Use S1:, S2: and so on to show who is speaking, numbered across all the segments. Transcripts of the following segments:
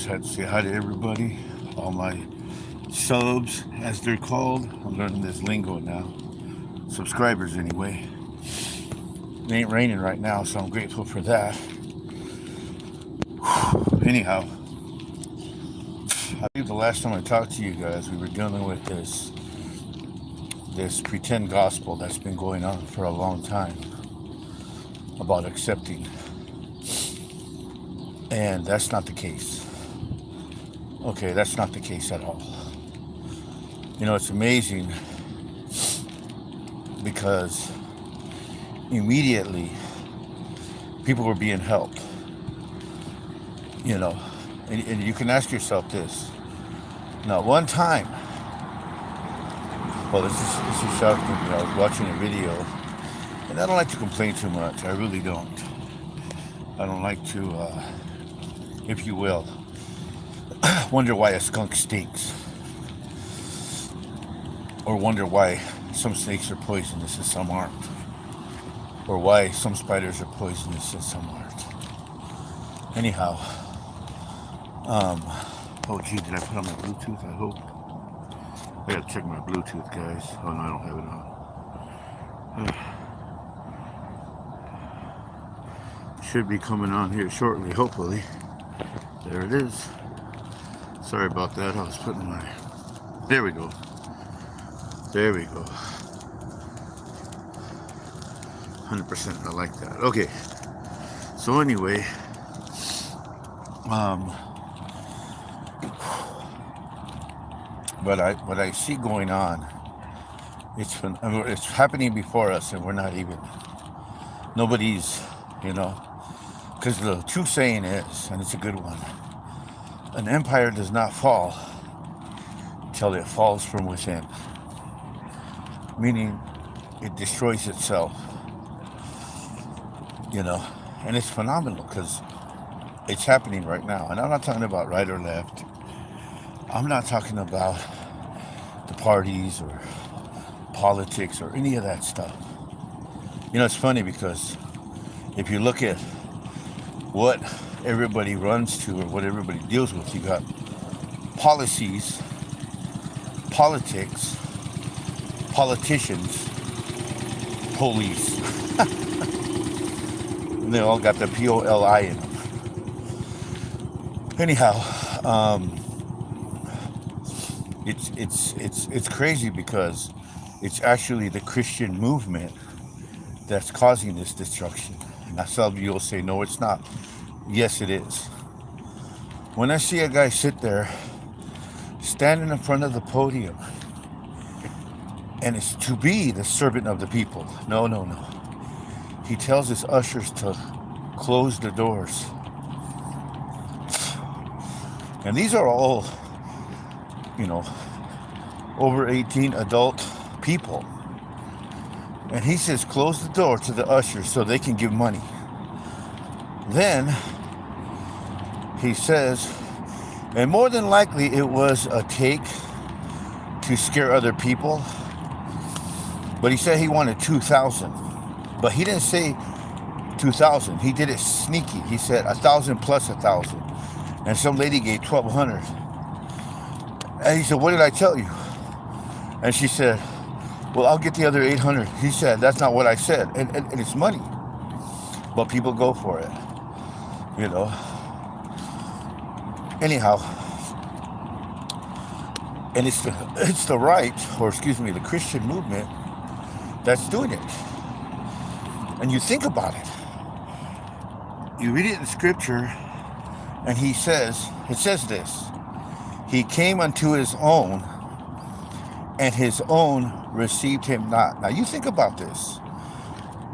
S1: just had to say hi to everybody, all my subs, as they're called. I'm learning this lingo now. Subscribers, anyway. It ain't raining right now, so I'm grateful for that. Anyhow, I think the last time I talked to you guys, we were dealing with this pretend gospel that's been going on for a long time about accepting, and that's not the case. Okay, that's not the case at all. You know, it's amazing because immediately people were being helped, you know, and you can ask yourself this. Not one time, well, this is shocking to me. I was watching a video, and I don't like to complain too much. I really don't. I don't like to, if you will, wonder why a skunk stinks, or wonder why some snakes are poisonous and some aren't, or why some spiders are poisonous and some aren't. Anyhow, oh gee, did I put on my Bluetooth? I hope. I gotta check my Bluetooth, guys. Oh no, I don't have it on. Should be coming on here shortly, hopefully. There it is. Sorry about that. I was putting my... There we go. There we go. 100%. I like that. Okay. So anyway, what I see going on, it's happening before us, and we're not even... Nobody's, you know... Because the true saying is, and it's a good one, an empire does not fall till it falls from within. Meaning, it destroys itself. You know, and it's phenomenal because it's happening right now. And I'm not talking about right or left. I'm not talking about the parties or politics or any of that stuff. You know, it's funny because if you look at what everybody runs to or what everybody deals with, you got policies, politics, politicians, police. And they all got the P-O-L-I in them. Anyhow, it's crazy because it's actually the Christian movement that's causing this destruction. Now some of you will say, no, it's not. Yes, it is. When I see a guy sit there, standing in front of the podium, and it's to be the servant of the people. No. He tells his ushers to close the doors. And these are all, you know, over 18 adult people. And he says, close the door to the ushers so they can give money. Then he says, and more than likely it was a take to scare other people. But he said he wanted 2,000. But he didn't say 2,000. He did it sneaky. He said 1,000 plus 1,000. And some lady gave 1,200. And he said, what did I tell you? And she said, well, I'll get the other 800. He said, that's not what I said. And it's money. But people go for it. You know. Anyhow. And it's the right, or excuse me, the Christian movement that's doing it. And you think about it. You read it in scripture, and it says this, he came unto his own, and his own received him not. Now you think about this.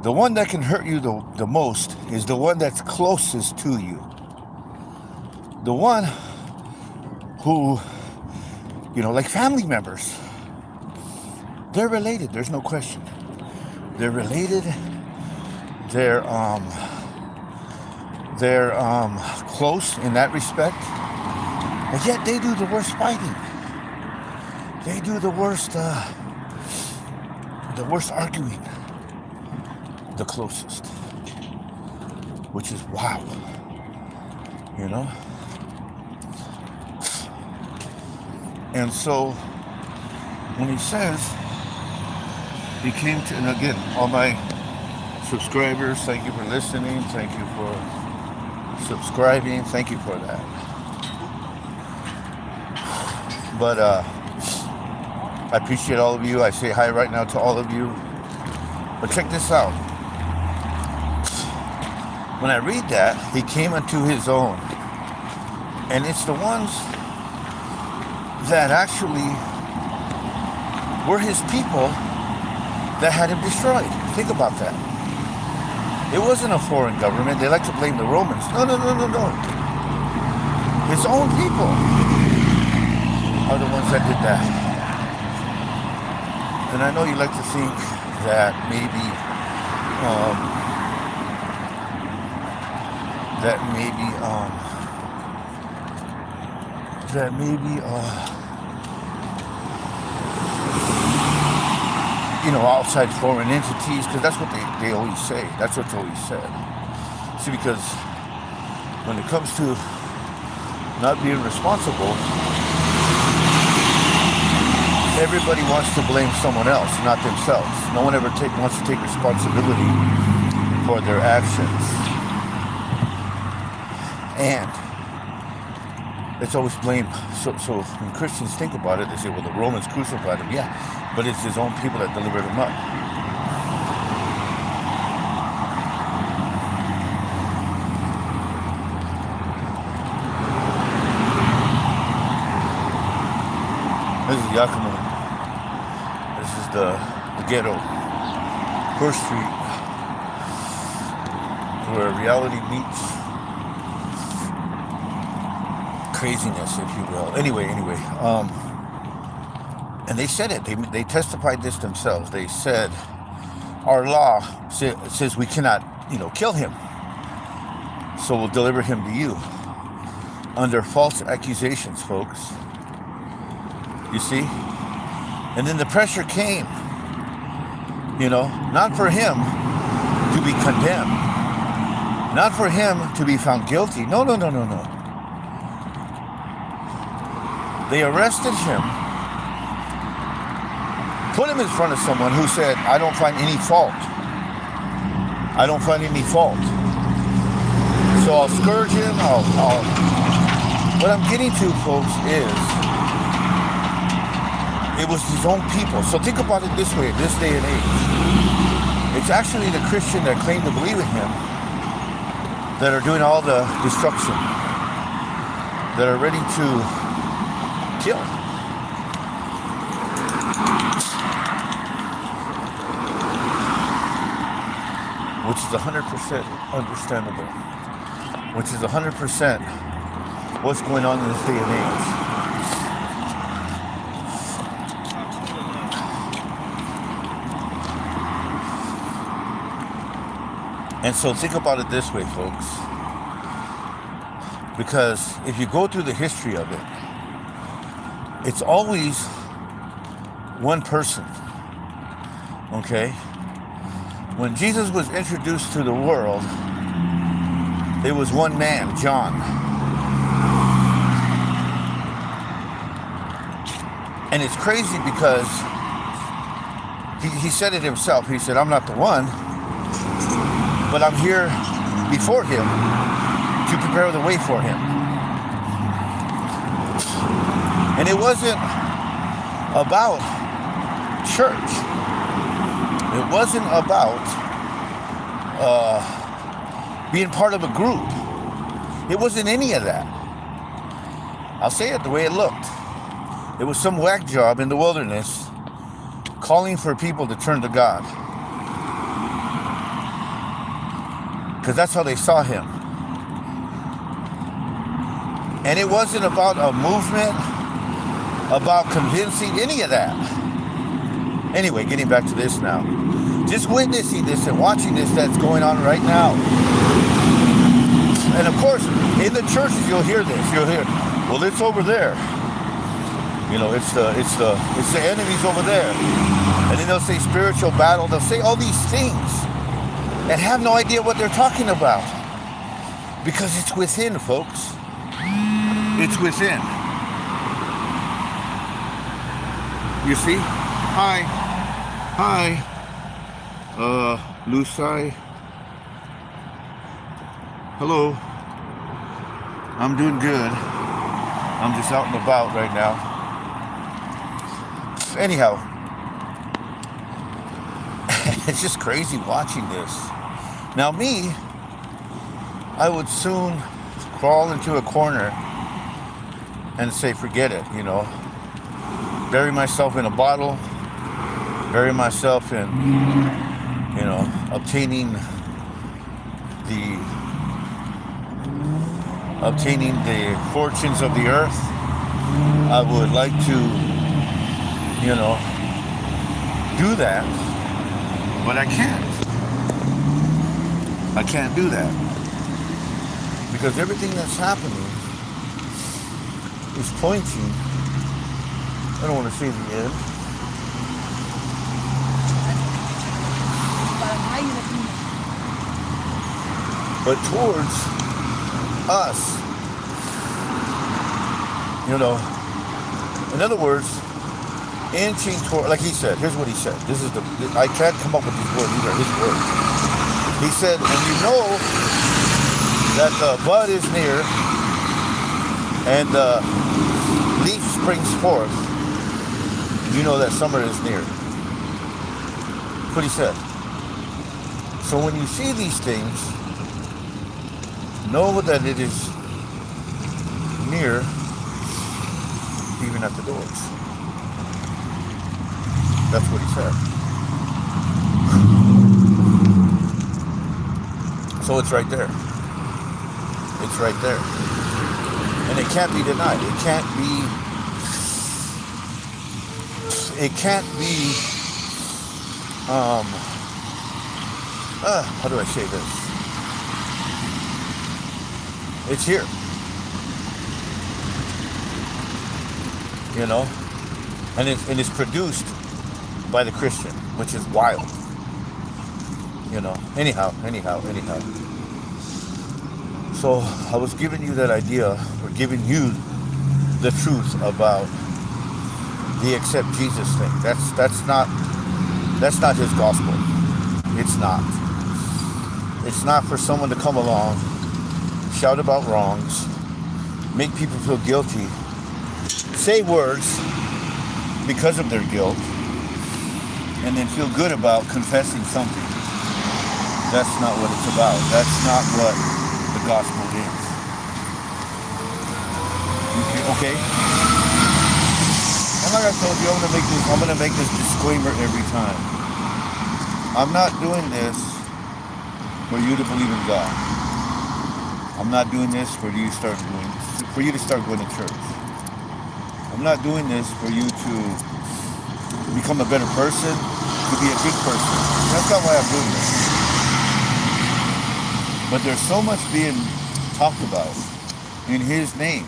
S1: The one that can hurt you the most is the one that's closest to you. The one who, you know, like family members. They're related, there's no question. They're related. They're close in that respect. But yet they do the worst fighting. They do the worst arguing. The closest. Which is wow. You know? And so when he says he came to, and again, all my subscribers, thank you for listening, thank you for subscribing, thank you for that. But I appreciate all of you. I say hi right now to all of you. But check this out. When I read that, he came unto his own. And it's the ones that actually were his people that had him destroyed. Think about that. It wasn't a foreign government. They like to blame the Romans. No. His own people are the ones that did that. And I know you like to think that maybe outside foreign entities, because that's what they always say. That's what's always said. See, because when it comes to not being responsible, everybody wants to blame someone else, not themselves. No one ever wants to take responsibility for their actions. And it's always blamed. So when Christians think about it, they say, well, the Romans crucified him. Yeah, but it's his own people that delivered him up. This is Yakima. This is the ghetto. First Street. Where reality meets craziness, if you will. Anyway. And they said it. They testified this themselves. They said, our law says we cannot, kill him. So we'll deliver him to you. Under false accusations, folks. You see? And then the pressure came. Not for him to be condemned. Not for him to be found guilty. No. They arrested him, put him in front of someone who said, I don't find any fault. So I'll scourge him. What I'm getting to, folks, is it was his own people. So think about it this way, this day and age. It's actually the Christian that claim to believe in him that are doing all the destruction, that are ready to kill. Which is 100% understandable. Which is 100% what's going on in this day and age. And so think about it this way, folks. Because if you go through the history of it, it's always one person, okay? When Jesus was introduced to the world, there was one man, John. And it's crazy because he said it himself. He said, I'm not the one, but I'm here before him to prepare the way for him. And it wasn't about church. It wasn't about being part of a group. It wasn't any of that. I'll say it the way it looked. It was some whack job in the wilderness calling for people to turn to God. Because that's how they saw him. And it wasn't about a movement, about convincing, any of that. Anyway, getting back to this now. Just witnessing this and watching this that's going on right now. And of course, in the churches you'll hear this. You'll hear, well, it's over there. It's the enemies over there. And then they'll say spiritual battle. They'll say all these things and have no idea what they're talking about. Because it's within, folks. It's within. You see? Hi. Hi. Lucy. Hello. I'm doing good. I'm just out and about right now. Anyhow, it's just crazy watching this. Now me, I would soon crawl into a corner and say, forget it, you know. Bury myself in a bottle, bury myself in, you know, obtaining the fortunes of the earth. I would like to, you know, do that, but I can't. I can't do that because everything that's happening is pointing. I don't want to say the end. But towards us, you know, in other words, inching toward, like he said, here's what he said. I can't come up with these words, these are his words. He said, and you know that the bud is near and the leaf springs forth, you know that summer is near. That's what he said. So when you see these things, know that it is near, even at the doors. That's what he said. So it's right there. It's right there. And it can't be denied. It can't be, how do I say this? It's here. You know? And it's produced by the Christian, which is wild. You know? Anyhow. So I was giving you that idea, or giving you the truth about the accept Jesus thing. That's not his gospel. It's not. It's not for someone to come along, shout about wrongs, make people feel guilty, say words because of their guilt, and then feel good about confessing something. That's not what it's about. That's not what the gospel is. Okay? And like I told you, I'm gonna make this disclaimer every time. I'm not doing this for you to believe in God. I'm not doing this for you to start going to church. I'm not doing this for you to become a better person, to be a good person. That's not why I'm doing this. But there's so much being talked about in his name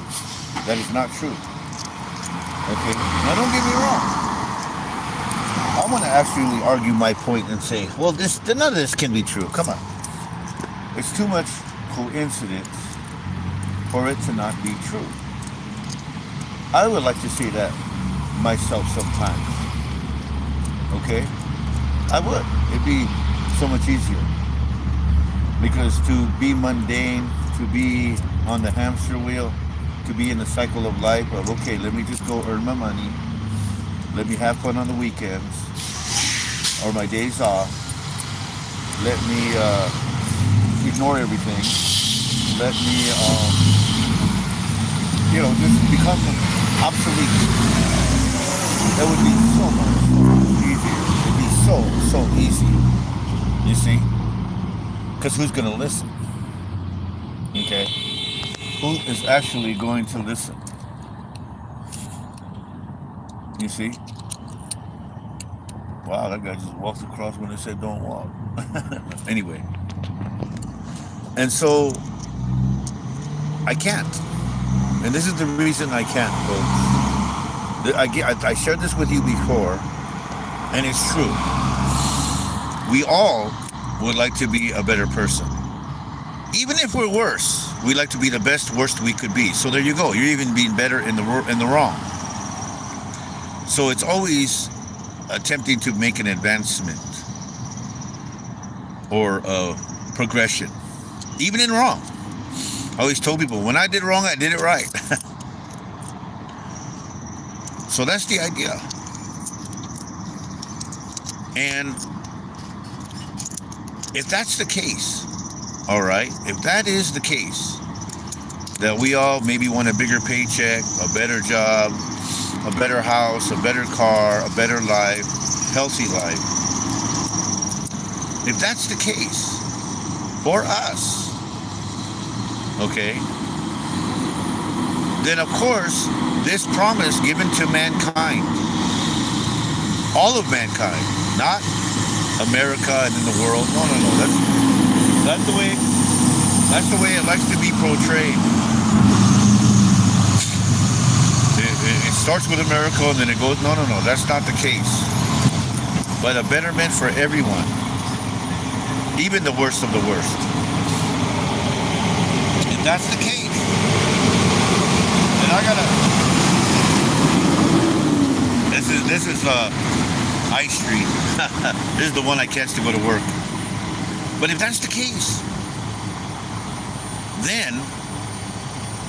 S1: that is not true. Okay? Now don't get me wrong. I want to actually argue my point and say, well, none of this can be true. Come on. It's too much coincidence for it to not be true. I would like to say that myself sometimes. Okay? I would. It'd be so much easier. Because to be mundane, to be on the hamster wheel, to be in the cycle of life of, okay, let me just go earn my money, let me have fun on the weekends, or my days off, let me ignore everything, let me, just become obsolete. That would be so much easier. It'd be so easy, you see? Because who's going to listen? Okay? Who is actually going to listen? You see? Wow, that guy just walked across when they said don't walk. Anyway. And so, I can't. And this is the reason I can't, folks. I shared this with you before, and it's true. We all would like to be a better person. Even if we're worse, we like to be the best, worst we could be. So there you go. You're even being better in the wrong. So it's always attempting to make an advancement or a progression, even in wrong. I always told people, when I did wrong, I did it right. So that's the idea. And if that's the case, all right, if that is the case, that we all maybe want a bigger paycheck, a better job, a better house, a better car, a better life, healthy life. If that's the case for us, okay, then of course, this promise given to mankind, all of mankind, not America and in the world. No. That's the way it likes to be portrayed. It starts with America and then it goes, no, that's not the case. But a betterment for everyone, even the worst of the worst. If that's the case, then I gotta, this is I Street. This is the one I catch to go to work. But if that's the case, then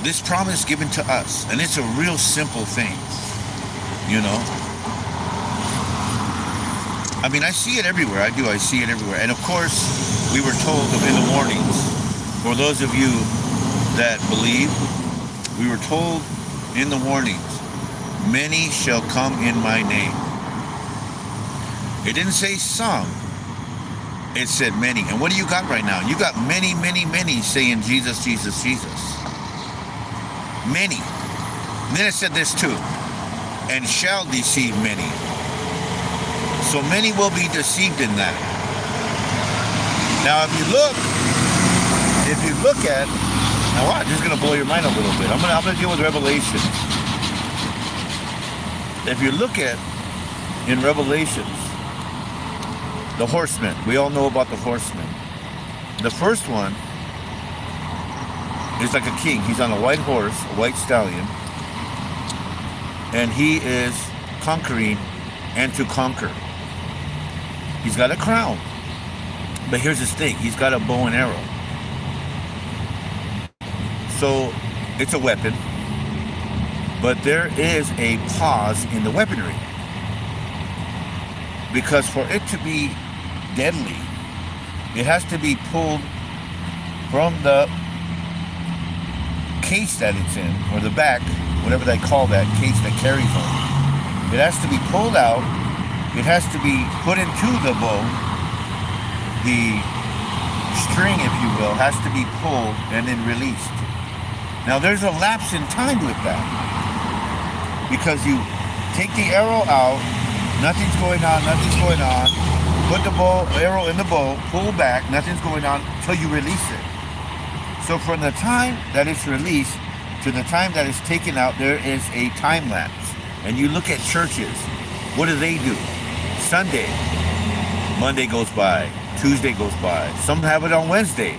S1: this promise given to us, and it's a real simple thing, you know. I mean, I see it everywhere. I see it everywhere. And of course, we were told in the warnings, for those of you that believe, we were told in the warnings, many shall come in my name. It didn't say some. It said many. And what do you got right now? You got many saying Jesus, Jesus, Jesus. Many. And then it said this too. And shall deceive many. So many will be deceived in that. Now if you look at, now watch, this is going to blow your mind a little bit. I'm going to deal with Revelation. If you look at, in Revelations, the horsemen, we all know about the horsemen. The first one is like a king. He's on a white horse, a white stallion, and he is conquering and to conquer. He's got a crown, but here's his thing. He's got a bow and arrow. So it's a weapon, but there is a pause in the weaponry. Because for it to be deadly, it has to be pulled from the case that it's in, or the back, whatever they call that case that carries on. It has to be pulled out. It has to be put into the bow. The string, if you will, has to be pulled and then released. Now there's a lapse in time with that, because you take the arrow out, nothing's going on, put the arrow in the bow, pull back, nothing's going on until you release it. So from the time that it's released to the time that it's taken out, there is a time lapse. And you look at churches, what do? Sunday, Monday goes by, Tuesday goes by, some have it on Wednesday,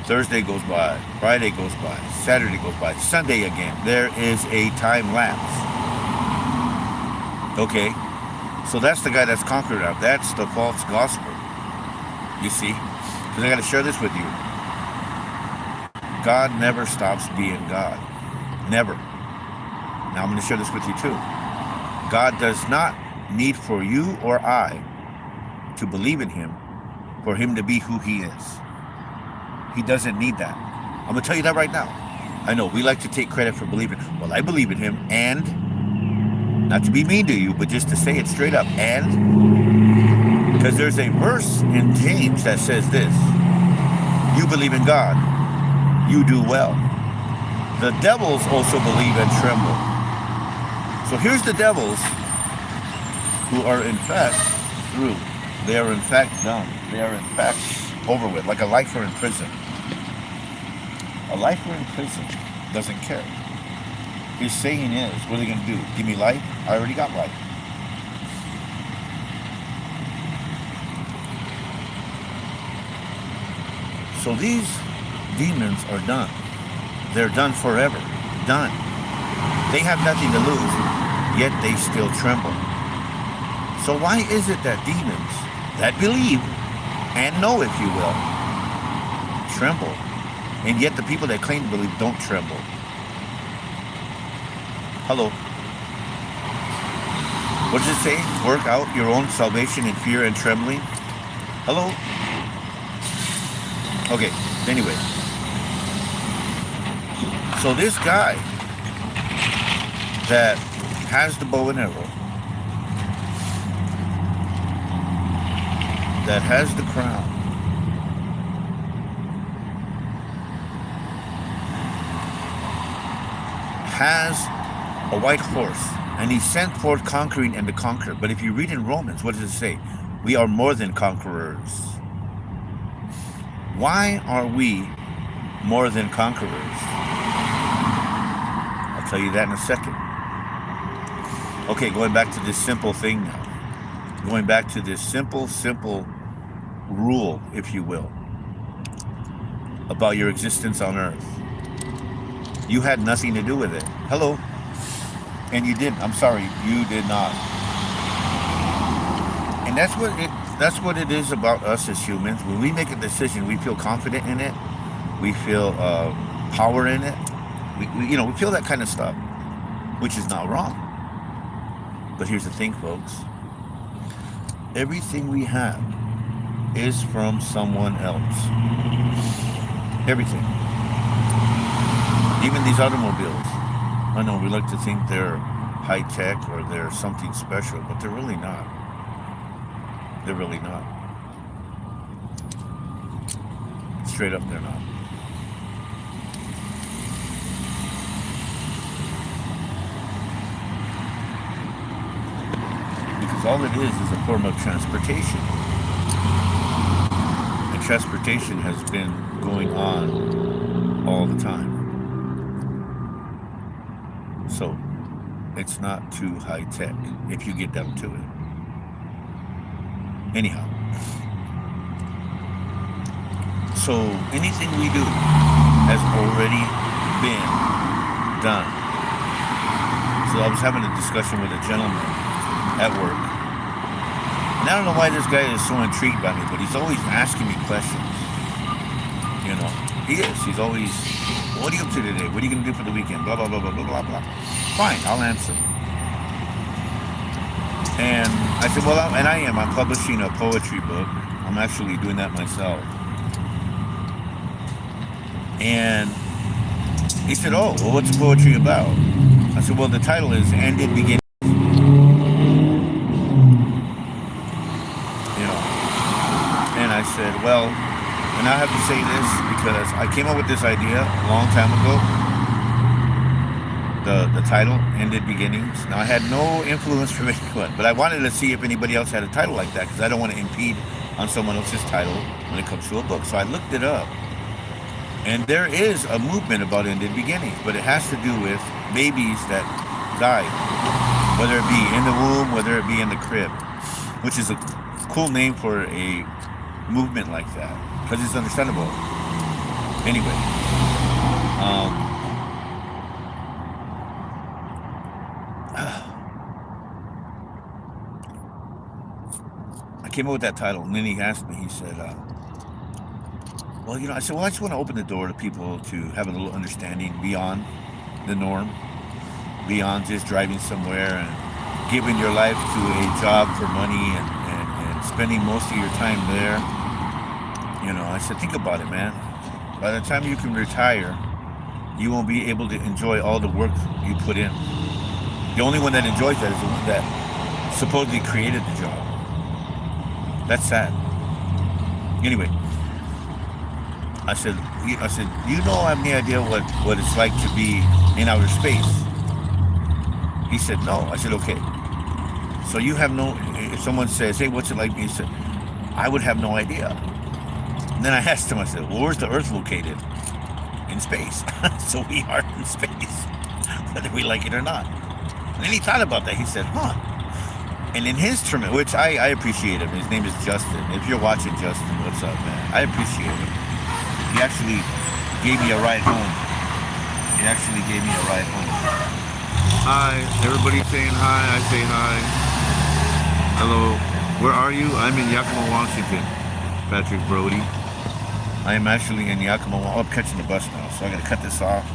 S1: Thursday goes by, Friday goes by, Saturday goes by, Sunday again. There is a time lapse. Okay, so that's the guy that's conquered out. That's the false gospel. You see? Because I got to share this with you. God never stops being God. Never. Now I'm going to share this with you too. God does not need for you or I to believe in him for him to be who he is. He doesn't need that. I'm going to tell you that right now. I know we like to take credit for believing. Well, I believe in him, and not to be mean to you, but just to say it straight up, and because there's a verse in James that says this: you believe in God, you do well. The devils also believe and tremble. So here's the devils who are in fact through. They are in fact done. They are in fact over with, like a lifer in prison. A lifer in prison doesn't care. His saying is, what are they going to do? Give me life? I already got life. So these demons are done. They're done forever. Done. They have nothing to lose. yet they still tremble. So why is it that demons that believe and know, if you will, tremble, and yet the people that claim to believe don't tremble? Hello. What does it say? Work out your own salvation in fear and trembling. Hello? Okay, anyway. So this guy that has the bow and arrow, that has the crown, has a white horse, and he sent forth conquering and to conquer. But if you read in Romans, what does it say? We are more than conquerors. Why are we more than conquerors? I'll tell you that in a second. Okay, going back to this simple thing now. Going back to this simple rule, if you will, about your existence on earth. You had nothing to do with it. Hello? And you didn't. I'm sorry, you did not. And that's what it is about us as humans. When we make a decision, we feel confident in it. We feel power in it. We feel that kind of stuff, which is not wrong. But here's the thing, folks. Everything we have is from someone else. Everything. Even these automobiles. I know we like to think they're high tech or they're something special, but they're really not. They're really not. Straight up, they're not. Because all it is a form of transportation. And transportation has been going on all the time. So, it's not too high tech if you get down to it. Anyhow. So, anything we do has already been done. So, I was having a discussion with a gentleman at work. And I don't know why this guy is so intrigued by me, but he's always asking me questions. You know, he is. He's always, what are you up to today? What are you going to do for the weekend? Blah, blah, blah, blah, blah, blah, blah. Fine, I'll answer. And I said, well, I'm publishing a poetry book. I'm actually doing that myself. And he said, oh, well, what's the poetry about? I said, well, the title is Ended Beginning. And I said, well, and I have to say this because I came up with this idea a long time ago. The title, Ended Beginnings. Now, I had no influence from anyone, but I wanted to see if anybody else had a title like that because I don't want to impede on someone else's title when it comes to a book. So I looked it up. And there is a movement about ended beginnings, but it has to do with babies that died, whether it be in the womb, whether it be in the crib, which is a cool name for a movement like that because it's understandable. Anyway, I came up with that title, and then he asked me, he said, well, I said, well, I just want to open the door to people to have a little understanding beyond the norm, beyond just driving somewhere and giving your life to a job for money and spending most of your time there. I said, think about it, man. By the time you can retire, you won't be able to enjoy all the work you put in. The only one that enjoys that is the one that supposedly created the job. That's sad. Anyway, I said, you have any idea what it's like to be in outer space? He said, no. I said, okay. So you have no, if someone says, hey, what's it like? He said, I would have no idea. And then I asked him, I said, well, where's the Earth located? In space. So we are in space, whether we like it or not. And then he thought about that. He said, huh. And in his term, which I appreciate him. His name is Justin. If you're watching, Justin, what's up, man? I appreciate him. He actually gave me a ride home. Hi, everybody saying hi. I say hi. Hello. Where are you? I'm in Yakima, Washington. Patrick Brody. I am actually in Yakima. I'm catching the bus now, so I gotta cut this off.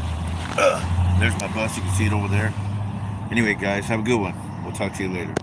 S1: There's my bus. You can see it over there. Anyway, guys, have a good one. We'll talk to you later.